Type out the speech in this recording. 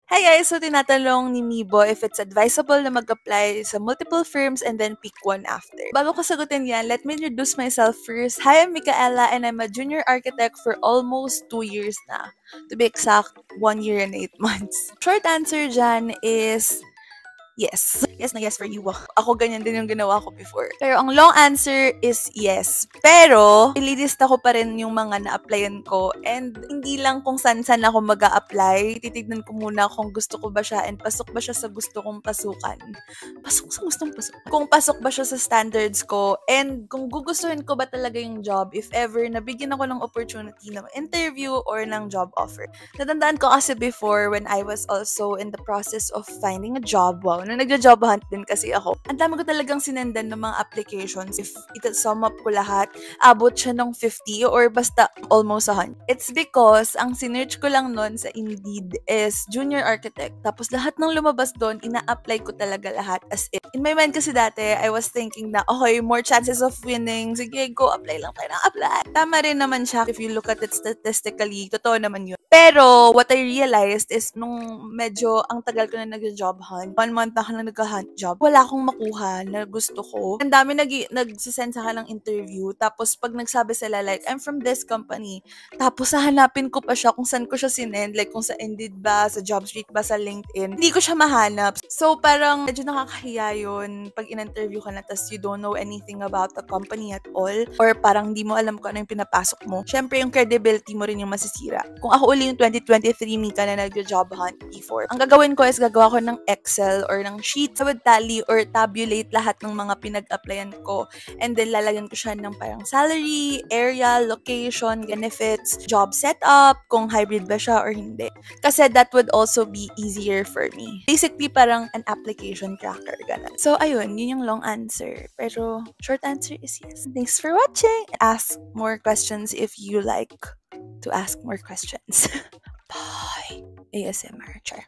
Hi guys! So tinatanong ni Mibo if it's advisable na mag-apply sa multiple firms and then pick one after. Bago ko sagutin yan, let me introduce myself first. Hi, I'm Micaela and I'm a junior architect for almost 2 years na. To be exact, 1 year and 8 months. Short answer dyan is yes. Yes na yes for you. Ako ganyan din yung ginawa ko before. Pero ang long answer is yes. Pero, ililista ko pa rin yung mga na-applyan ko. And hindi lang kung saan-saan ako mag-a-apply. Titignan ko muna kung gusto ko ba siya and pasok ba siya sa gusto kong pasukan. Pasok sa gustong pasok. Kung pasok ba siya sa standards ko and kung gugustuhin ko ba talaga yung job if ever nabigyan ako ng opportunity ng interview or ng job offer. Natandaan ko kasi before when I was also in the process of finding a job. Wow, nung nagja-job hunt din kasi ako. Ang dami ko talagang sinendan ng mga applications. If ita-sum up ko lahat, abot siya ng 50 or basta almost 100. It's because ang sinearch ko lang nun sa Indeed is junior architect. Tapos lahat ng lumabas doon, ina-apply ko talaga lahat as it. In my mind kasi dati, I was thinking na, okay, more chances of winning. Sige, go, apply lang tayo ng apply. Tama rin naman siya if you look at it statistically. Totoo naman yun. Pero, what I realized is, nung medyo ang tagal ko na nag-job hunt, 1 month na ako na nag-hunt job, wala akong makuha na gusto ko. Ang dami nagsisend sa akin ng interview, tapos pag nagsabi sila like, I'm from this company, tapos hahanapin ko pa siya kung saan ko siya sinend, like kung sa Indeed ba, sa JobStreet ba, sa LinkedIn, hindi ko siya mahanap. So, parang medyo nakakahiya yun pag in-interview ka na, tas you don't know anything about the company at all, or parang di mo alam kung ano yung pinapasok mo. Syempre, yung credibility mo rin yung masisira. Kung ako uli yung 2023 Mika na nag-job hunt before, ang gagawin ko is gagawa ko ng Excel or ng sheet. I would tally or tabulate lahat ng mga pinag-applyan ko. And then, lalagyan ko siya ng parang salary, area, location, benefits, job setup, kung hybrid ba siya or hindi. Kasi that would also be easier for me. Basically, parang an application tracker, ganun. So, ayun, yun yung long answer. Pero, short answer is yes. Thanks for watching! Ask more questions if you like to ask more questions. Bye! ASMR, char.